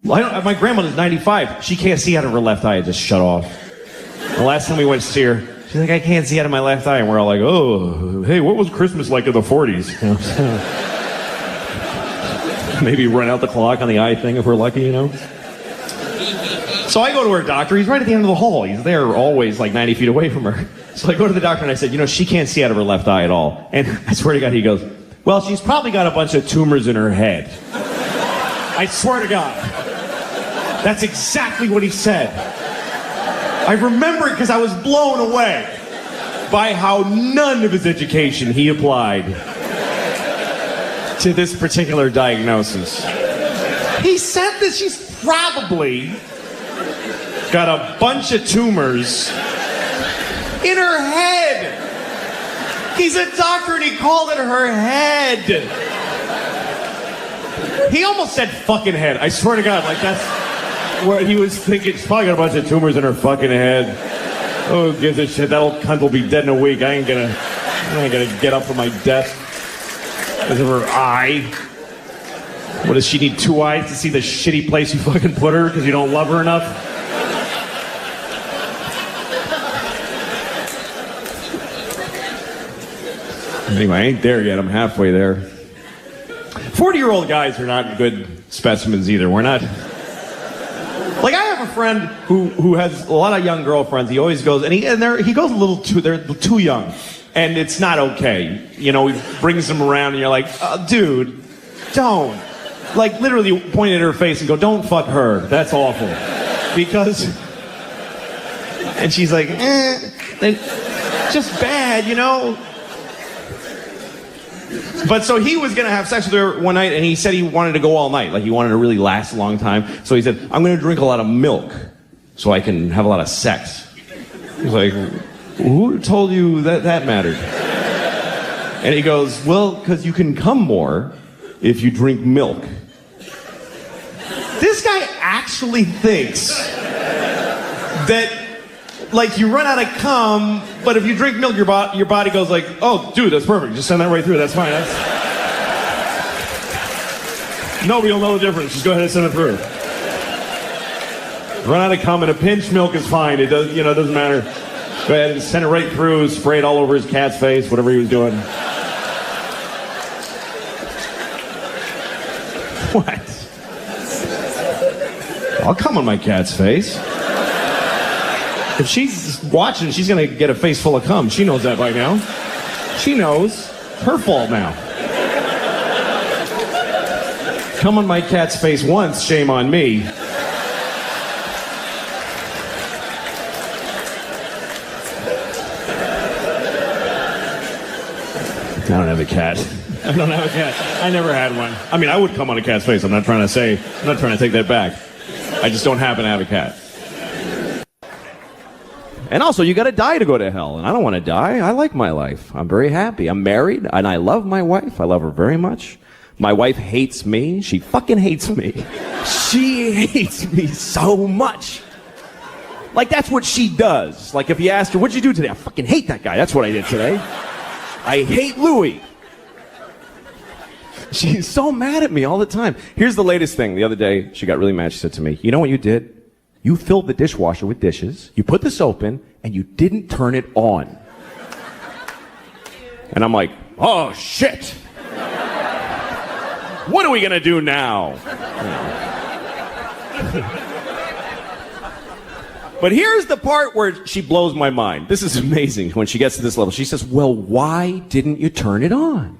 My grandmother's 95. She can't see out of her left eye. It just shut off. The last time we went to see her, she's like, I can't see out of my left eye. And we're all like, oh, hey, what was Christmas like in the 40s? You know? Maybe run out the clock on the eye thing if we're lucky, you know? So I go to her doctor. He's right at the end of the hall. He's there always like 90 feet away from her. So I go to the doctor and I said, you know, she can't see out of her left eye at all. And I swear to God, he goes, well, she's probably got a bunch of tumors in her head. I swear to God. That's exactly what he said. I remember it because I was blown away by how none of his education he applied to this particular diagnosis. He said that she's probably got a bunch of tumors in her head. He's a doctor and he called it her head. He almost said fucking head. I swear to God, like that's what he was thinking. She's probably got a bunch of tumors in her fucking head. Oh, who gives a shit? That old cunt will be dead in a week. I ain't gonna get up from my desk because of her eye. What, does she need 2 eyes to see the shitty place you fucking put her because you don't love her enough? Anyway, I ain't there yet. I'm halfway there. 40-year-old guys are not good specimens either. We're not... Like, I have a friend who has a lot of young girlfriends. He always goes, and he goes a little too... They're too young. And it's not okay. You know, he brings them around and you're like, oh, dude, don't. Like, literally point at her face and go, don't fuck her. That's awful. Because... And she's like, just bad, you know? But so he was going to have sex with her one night, and he said he wanted to go all night. Like, he wanted to really last a long time. So he said, I'm going to drink a lot of milk so I can have a lot of sex. He's like, who told you that mattered? And he goes, well, because you can come more if you drink milk. This guy actually thinks that, like, you run out of cum, but if you drink milk, your body goes like, oh, dude, that's perfect. Just send that right through. That's fine. Nobody will know the difference. Just go ahead and send it through. Run out of cum and a pinch milk is fine. It does, it doesn't matter. Go ahead and send it right through. Spray it all over his cat's face, whatever he was doing. What? I'll cum on my cat's face. If she's watching, she's going to get a face full of cum. She knows that by now. She knows. Her fault now. Cum on my cat's face once, shame on me. I don't have a cat. I don't have a cat. I never had one. I mean, I would come on a cat's face. I'm not trying to take that back. I just don't happen to have a cat. And also, you gotta die to go to hell. And I don't want to die. I like my life. I'm very happy. I'm married, and I love my wife. I love her very much. My wife hates me. She fucking hates me. She hates me so much. Like, that's what she does. Like, if you asked her, what'd you do today? I fucking hate that guy. That's what I did today. I hate Louis. She's so mad at me all the time. Here's the latest thing. The other day, she got really mad. She said to me, you know what you did? You filled the dishwasher with dishes, you put the soap in, and you didn't turn it on. And I'm like, oh, shit. What are we going to do now? But here's the part where she blows my mind. This is amazing when she gets to this level. She says, well, why didn't you turn it on?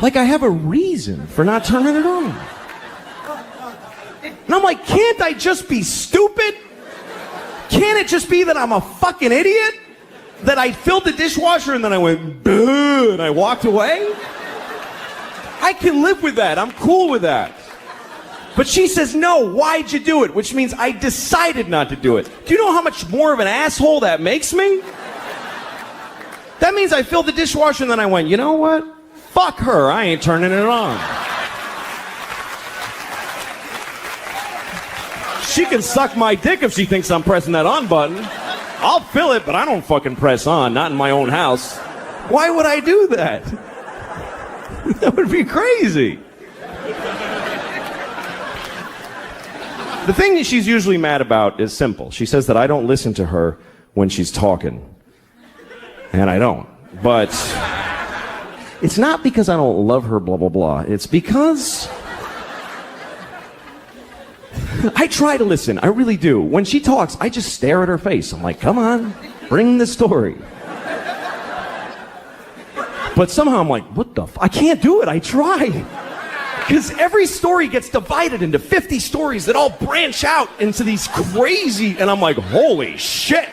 Like, I have a reason for not turning it on. And I'm like, can't I just be stupid? Can't it just be that I'm a fucking idiot? That I filled the dishwasher and then I went, boo, and I walked away? I can live with that. I'm cool with that. But she says, no, why'd you do it? Which means I decided not to do it. Do you know how much more of an asshole that makes me? That means I filled the dishwasher and then I went, you know what? Fuck her. I ain't turning it on. She can suck my dick if she thinks I'm pressing that on button. I'll fill it, but I don't fucking press on, not in my own house. Why would I do that? That would be crazy. The thing that she's usually mad about is simple. She says that I don't listen to her when she's talking. And I don't. But it's not because I don't love her, blah, blah, blah. It's because I try to listen. I really do. When she talks, I just stare at her face. I'm like, come on, bring the story. But somehow I'm like, what the I can't do it. I try. Because every story gets divided into 50 stories that all branch out into these crazy, and I'm like, holy shit.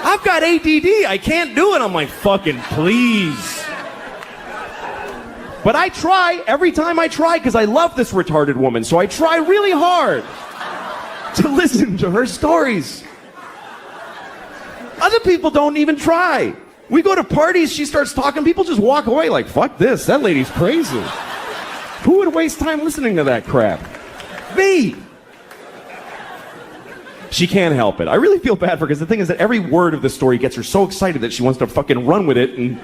I've got ADD. I can't do it. I'm like, fucking please. But I try every time I try because I love this retarded woman. So I try really hard to listen to her stories. Other people don't even try. We go to parties, she starts talking, people just walk away like, fuck this, that lady's crazy. Who would waste time listening to that crap? Me. She can't help it. I really feel bad for her because the thing is that every word of the story gets her so excited that she wants to fucking run with it, and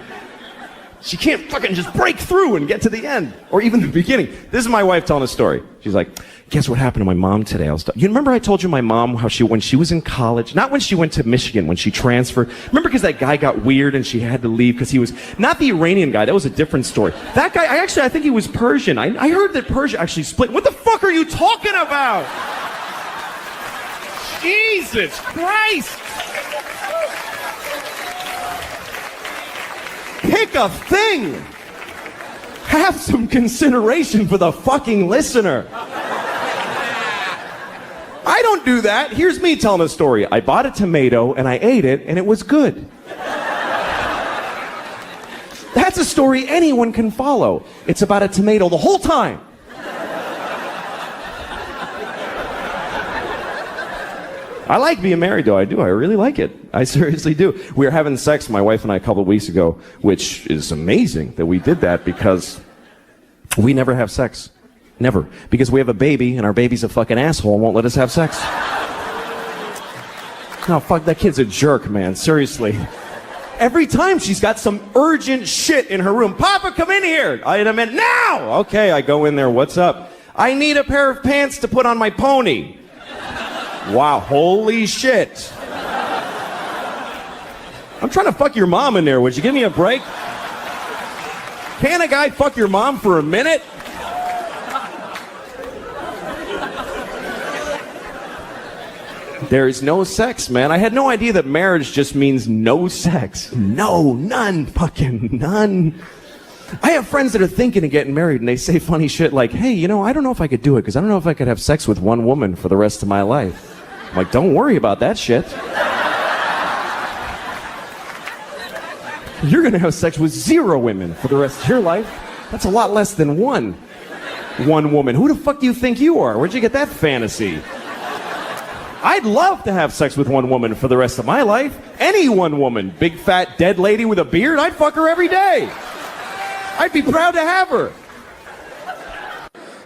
she can't fucking just break through and get to the end or even the beginning. This is my wife telling a story. She's like, guess what happened to my mom today? You remember I told you my mom how when she was in college, not when she went to Michigan, when she transferred. Remember because that guy got weird and she had to leave because he was not the Iranian guy. That was a different story. That guy, I think he was Persian. I heard that Persia actually split. What the fuck are you talking about? Jesus Christ. Pick a thing. Have some consideration for the fucking listener. I don't do that. Here's me telling a story. I bought a tomato and I ate it and it was good. That's a story anyone can follow. It's about a tomato the whole time. I like being married, though. I do. I really like it. I seriously do. We were having sex, my wife and I, a couple of weeks ago, which is amazing that we did that because we never have sex. Never. Because we have a baby, and our baby's a fucking asshole and won't let us have sex. No, fuck, that kid's a jerk, man. Seriously. Every time she's got some urgent shit in her room. Papa, come in here. In a minute. Now! Okay, I go in there. What's up? I need a pair of pants to put on my pony. Wow, holy shit. I'm trying to fuck your mom in there. Would you give me a break? Can a guy fuck your mom for a minute? There is no sex, man. I had no idea that marriage just means no sex. No, none, fucking none. I have friends that are thinking of getting married and they say funny shit like, hey, you know, I don't know if I could do it because I don't know if I could have sex with one woman for the rest of my life. I'm like, don't worry about that shit. You're gonna have sex with 0 women for the rest of your life. That's a lot less than one woman. Who the fuck do you think you are? Where'd you get that fantasy? I'd love to have sex with one woman for the rest of my life. Any one woman. Big, fat, dead lady with a beard, I'd fuck her every day. I'd be proud to have her.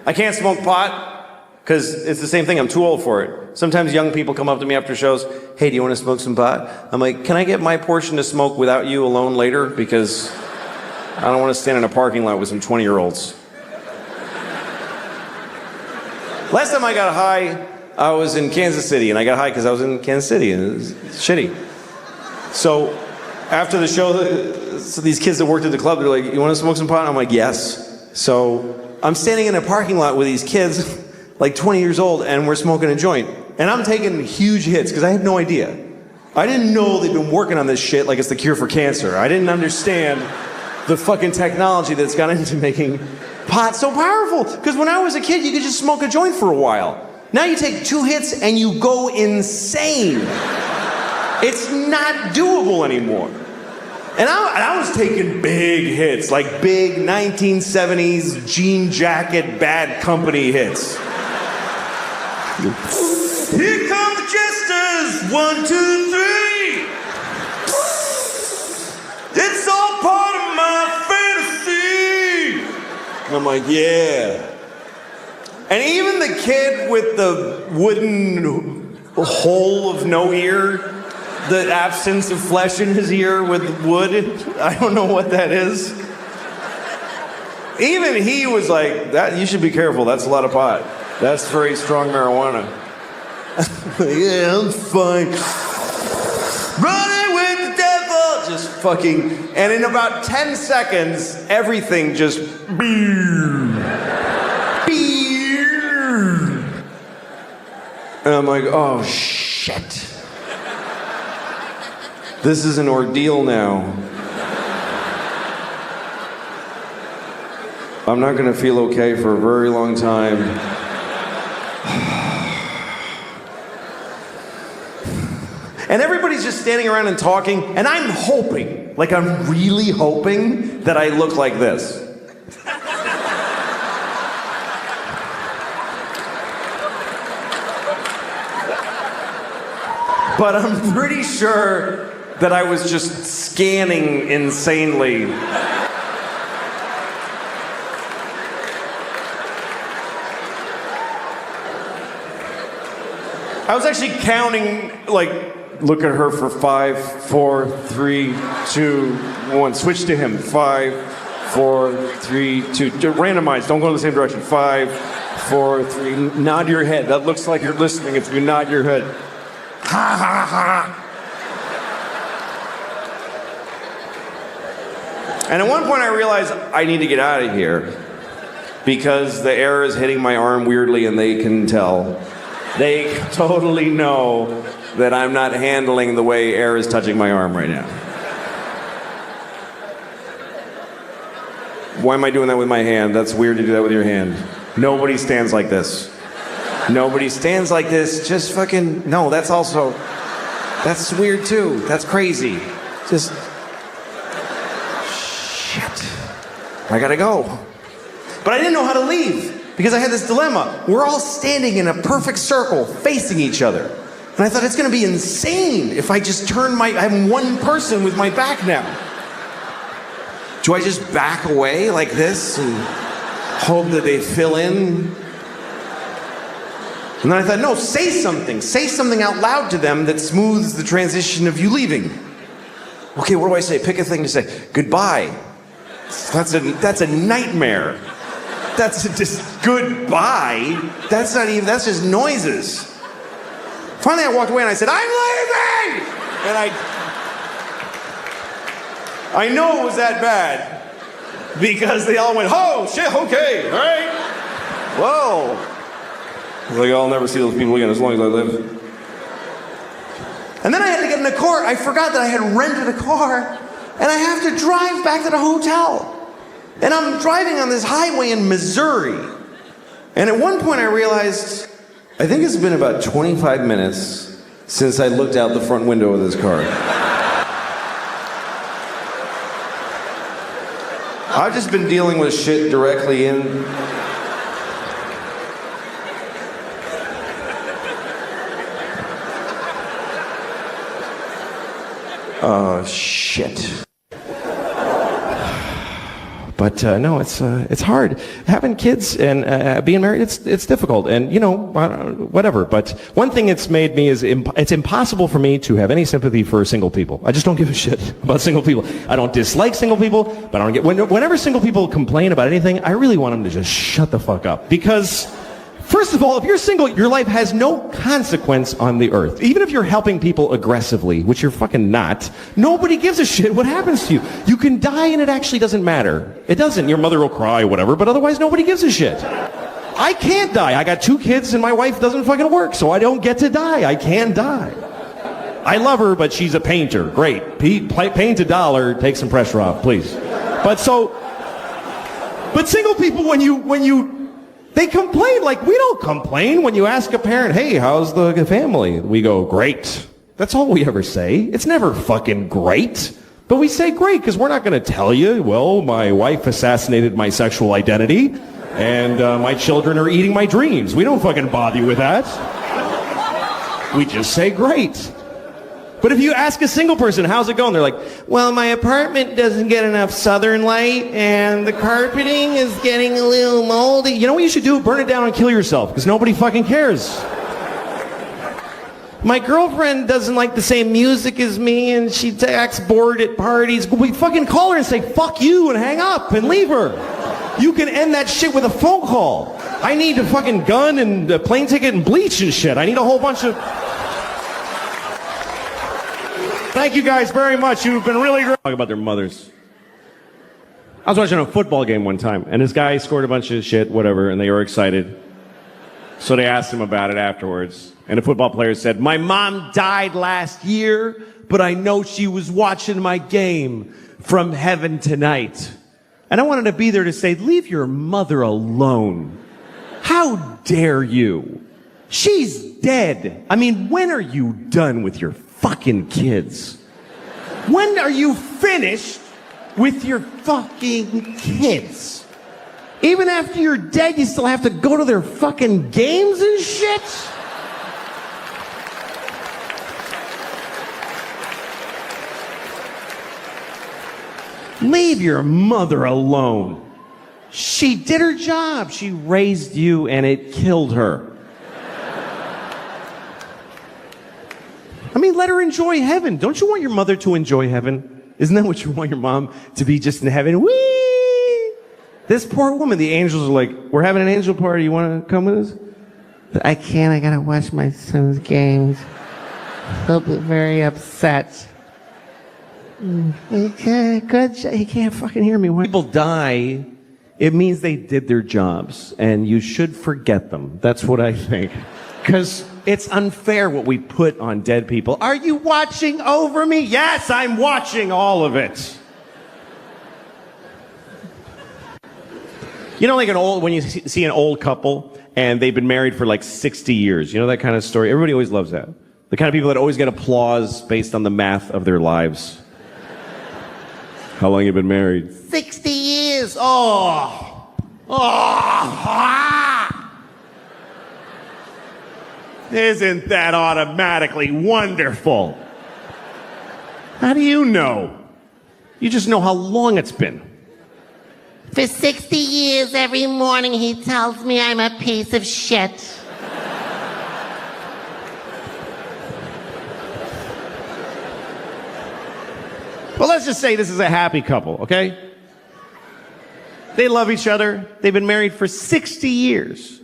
I can't smoke pot because it's the same thing. I'm too old for it. Sometimes young people come up to me after shows. Hey, do you want to smoke some pot? I'm like, can I get my portion to smoke without you alone later? Because I don't want to stand in a parking lot with some 20-year-olds. Last time I got high, I was in Kansas City, and I got high because I was in Kansas City, and it was shitty. So after the show, so these kids that worked at the club, they're like, you want to smoke some pot? I'm like, yes. So I'm standing in a parking lot with these kids, like 20 years old, and we're smoking a joint. And I'm taking huge hits because I had no idea. I didn't know they'd been working on this shit like it's the cure for cancer. I didn't understand the fucking technology that's gone into making pot so powerful. Because when I was a kid, you could just smoke a joint for a while. Now you take 2 hits and you go insane. It's not doable anymore. And I was taking big hits, like big 1970s jean jacket, Bad Company hits. Here come the jesters, 1, 2, 3. It's all part of my fantasy. And I'm like, yeah. And even the kid with the wooden hole of no ear, the absence of flesh in his ear with wood, I don't know what that is. Even he was like, "That you should be careful, that's a lot of pot. That's very strong marijuana." Yeah, I'm fine. Running with the devil! Just fucking, and in about 10 seconds, everything just and I'm like, oh shit. This is an ordeal now. I'm not gonna feel okay for a very long time. And everybody's just standing around and talking, and I'm hoping, like I'm really hoping that I look like this. But I'm pretty sure that I was just scanning insanely. I was actually counting, like, look at her for 5, 4, 3, 2, 1. Switch to him. 5, 4, 3, 2. Randomize. Don't go in the same direction. 5, 4, 3. Nod your head. That looks like you're listening if you nod your head. Ha ha ha. And at one point I realized I need to get out of here because the air is hitting my arm weirdly and they can tell. They totally know that I'm not handling the way air is touching my arm right now. Why am I doing that with my hand? That's weird to do that with your hand. Nobody stands like this. Nobody stands like this. Just fucking, no, that's that's weird too. That's crazy. Just, shit. I gotta go. But I didn't know how to leave. Because I had this dilemma. We're all standing in a perfect circle, facing each other. And I thought, it's gonna be insane if I just I'm one person with my back now. Do I just back away like this and hope that they fill in? And then I thought, no, say something. Say something out loud to them that smooths the transition of you leaving. Okay, what do I say? Pick a thing to say. Goodbye. That's a nightmare. That's just goodbye. That's just noises. Finally, I walked away and I said, I'm leaving! And I know it was that bad because they all went, oh, shit, okay, all right. Whoa. I was like, I'll never see those people again as long as I live. And then I had to get in a car. I forgot that I had rented a car and I have to drive back to the hotel. And I'm driving on this highway in Missouri. And at one point I realized, I think it's been about 25 minutes since I looked out the front window of this car. I've just been dealing with shit directly in. Oh, shit. But no, it's hard. Having kids and being married, it's difficult. And, you know, whatever. But one thing it's made me is it's impossible for me to have any sympathy for single people. I just don't give a shit about single people. I don't dislike single people, but I don't get... Whenever single people complain about anything, I really want them to just shut the fuck up. Because... First of all, if you're single, your life has no consequence on the earth. Even if you're helping people aggressively, which you're fucking not, nobody gives a shit what happens to you. You can die and it actually doesn't matter. It doesn't. Your mother will cry, whatever, but otherwise nobody gives a shit. I can't die. I got 2 kids and my wife doesn't fucking work, so I don't get to die. I can't die. I love her, but she's a painter. Great. Paint a dollar, take some pressure off, please. But single people, when you they complain like we don't complain. When you ask a parent, hey, how's the family? We go, great. That's all we ever say. It's never fucking great. But we say great because we're not going to tell you, well, my wife assassinated my sexual identity and my children are eating my dreams. We don't fucking bother you with that. We just say great. But if you ask a single person, how's it going? They're like, well, my apartment doesn't get enough southern light, and the carpeting is getting a little moldy. You know what you should do? Burn it down and kill yourself, because nobody fucking cares. My girlfriend doesn't like the same music as me, and she acts bored at parties. We fucking call her and say, fuck you, and hang up, and leave her. You can end that shit with a phone call. I need a fucking gun and a plane ticket and bleach and shit. I need a whole bunch of... Thank you guys very much. You've been really great. Talk about their mothers. I was watching a football game one time, and this guy scored a bunch of shit, whatever, and they were excited. So they asked him about it afterwards. And the football player said, my mom died last year, but I know she was watching my game from heaven tonight. And I wanted to be there to say, leave your mother alone. How dare you? She's dead. I mean, when are you done with your fucking kids? When are you finished with your fucking kids? Even after you're dead, you still have to go to their fucking games and shit? Leave your mother alone. She did her job. She raised you and it killed her. I mean, let her enjoy heaven. Don't you want your mother to enjoy heaven? Isn't that what you want your mom to be, just in heaven? Whee! This poor woman, the angels are like, we're having an angel party. You want to come with us? I can't. I got to watch my son's games. He'll be very upset. Okay, good. He can't fucking hear me. When people die, it means they did their jobs, and you should forget them. That's what I think. Because it's unfair what we put on dead people. Are you watching over me? Yes, I'm watching all of it. You know, like when you see an old couple and they've been married for like 60 years, you know that kind of story? Everybody always loves that. The kind of people that always get applause based on the math of their lives. How long have you been married? 60 years. Oh. Isn't that automatically wonderful? How do you know? You just know how long it's been. For 60 years, every morning he tells me I'm a piece of shit. Well, let's just say this is a happy couple, okay? They love each other. They've been married for 60 years.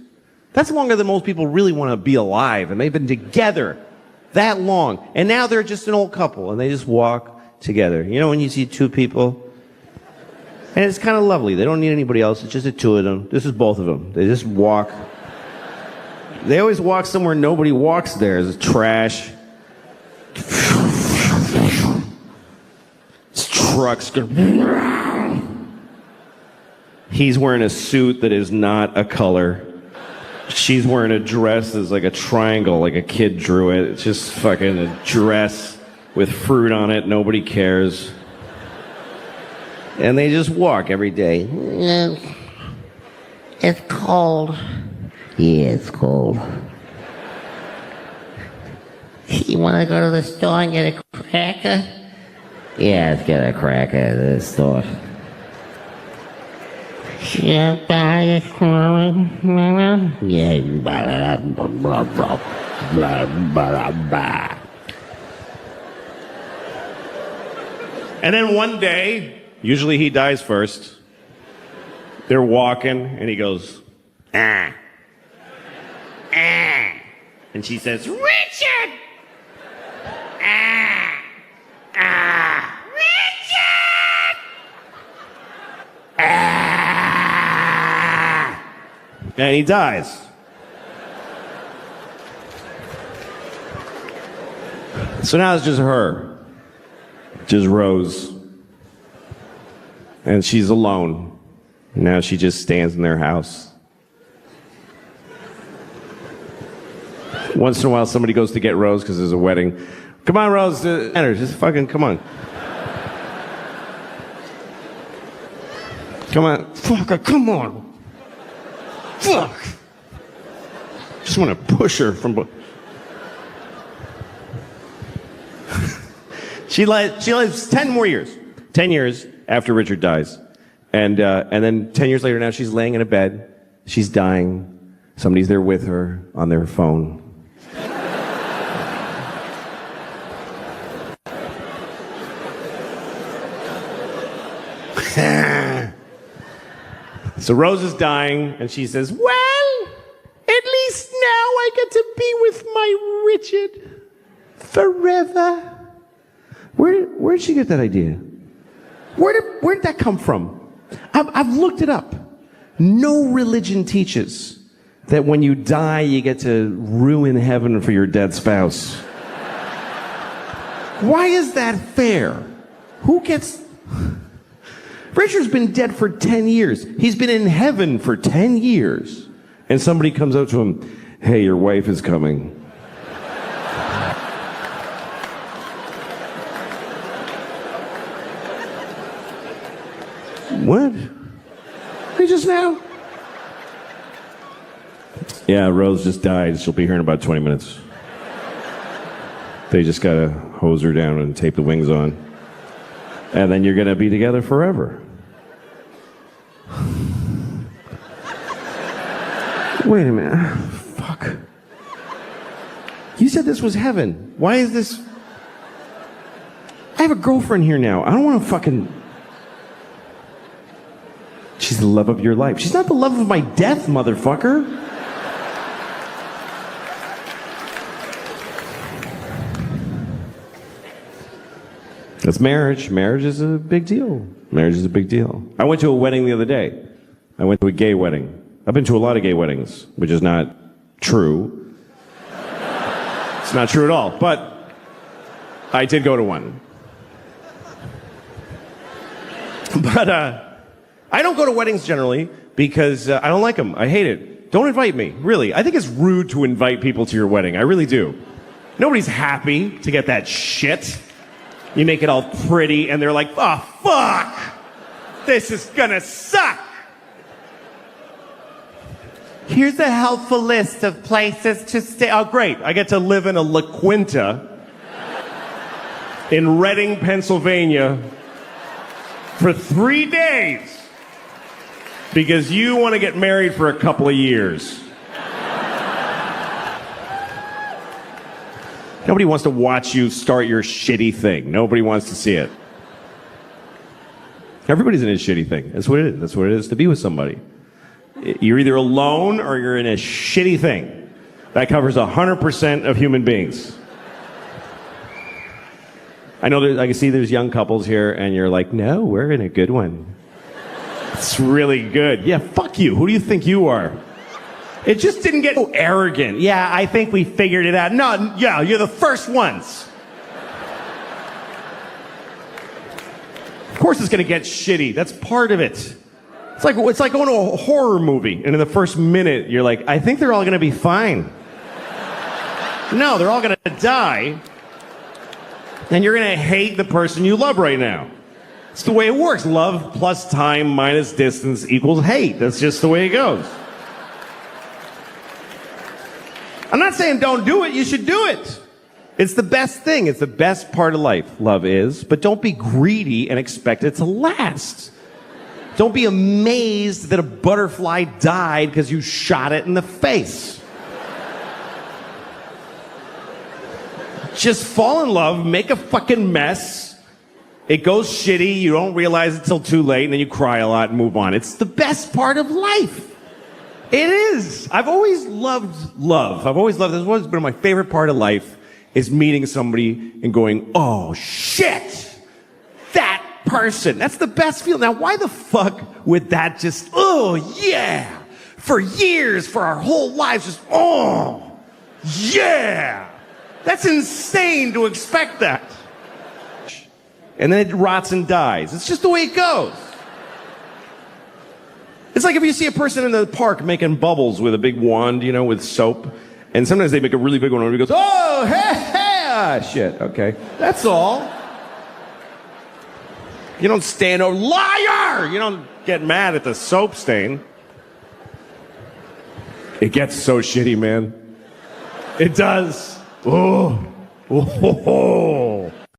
That's longer than most people really want to be alive, and they've been together that long. And now they're just an old couple, and they just walk together. You know when you see two people? And it's kind of lovely. They don't need anybody else. It's just the two of them. This is both of them. They just walk. They always walk somewhere nobody walks there. There's trash. Trucks. He's wearing a suit that is not a color. She's wearing a dress that's like a triangle, like a kid drew it. It's just fucking a dress with fruit on it. Nobody cares. And they just walk every day. It's cold. Yeah, it's cold. You want to go to the store and get a cracker? Yeah, let's get a cracker at the store. Yeah, you buy And then one day, usually he dies first. They're walking, and he goes, ah. Ah. And she says, Richard! Ah. Ah. Richard! Ah. And he dies. So now it's just her. Just Rose. And she's alone. Now she just stands in their house. Once in a while, somebody goes to get Rose because there's a wedding. Come on, Rose. Just fucking come on. Come on. Fuck, come on. Fuck. Just want to push her from... She lives 10 more years. 10 years after Richard dies. And then 10 years later now she's laying in a bed. She's dying. Somebody's there with her on their phone. So Rose is dying and she says, well, I get to be with my Richard forever. Where'd she get that idea? Where'd that come from? I've looked it up. No religion teaches that when you die, you get to ruin heaven for your dead spouse. Why is that fair? Who gets... Richard's been dead for 10 years. He's been in heaven for 10 years. And somebody comes up to him, hey, your wife is coming. What? Hey, just now? Yeah, Rose just died. She'll be here in about 20 minutes. They just gotta hose her down and tape the wings on. And then you're gonna be together forever. Wait a minute. Fuck. You said this was heaven. Why is this... I have a girlfriend here now. I don't want to fucking... She's the love of your life. She's not the love of my death, motherfucker. That's marriage. Marriage is a big deal. Marriage is a big deal. I went to a wedding the other day. I went to a gay wedding. I've been to a lot of gay weddings, which is not true. It's not true at all, but I did go to one. But I don't go to weddings generally because I don't like them. I hate it. Don't invite me, really. I think it's rude to invite people to your wedding. I really do. Nobody's happy to get that shit. You make it all pretty, and they're like, oh, fuck! This is gonna suck! Here's a helpful list of places to stay. Oh, great. I get to live in a La Quinta in Reading, Pennsylvania for 3 days because you want to get married for a couple of years. Nobody wants to watch you start your shitty thing. Nobody wants to see it. Everybody's in a shitty thing. That's what it is. That's what it is to be with somebody. You're either alone or you're in a shitty thing. That covers 100% of human beings. I know I can see there's young couples here and you're like, no, we're in a good one. It's really good. Yeah, fuck you. Who do you think you are? It just didn't get so arrogant. Yeah, I think we figured it out. No, yeah, you're the first ones. Of course it's gonna get shitty. That's part of it. It's like going to a horror movie, and in the first minute, you're like, I think they're all gonna be fine. No, they're all gonna die, and you're gonna hate the person you love right now. It's the way it works. Love plus time minus distance equals hate. That's just the way it goes. I'm not saying don't do it. You should do it. It's the best thing. It's the best part of life. Love is. But don't be greedy and expect it to last. Don't be amazed that a butterfly died because you shot it in the face. Just fall in love, make a fucking mess. It goes shitty, you don't realize it till too late, and then you cry a lot and move on. It's the best part of life. It is. I've always loved love. It's always been my favorite part of life is meeting somebody and going, oh shit, that person. That's the best feeling. Now, why the fuck would that just, oh yeah, for years, for our whole lives, just, oh yeah. That's insane to expect that. And then it rots and dies. It's just the way it goes. It's like if you see a person in the park making bubbles with a big wand, you know, with soap, and sometimes they make a really big one and he goes, oh, hey, hey, ah, shit, okay. That's all. You don't stand over, liar! You don't get mad at the soap stain. It gets so shitty, man. It does. Oh. Oh.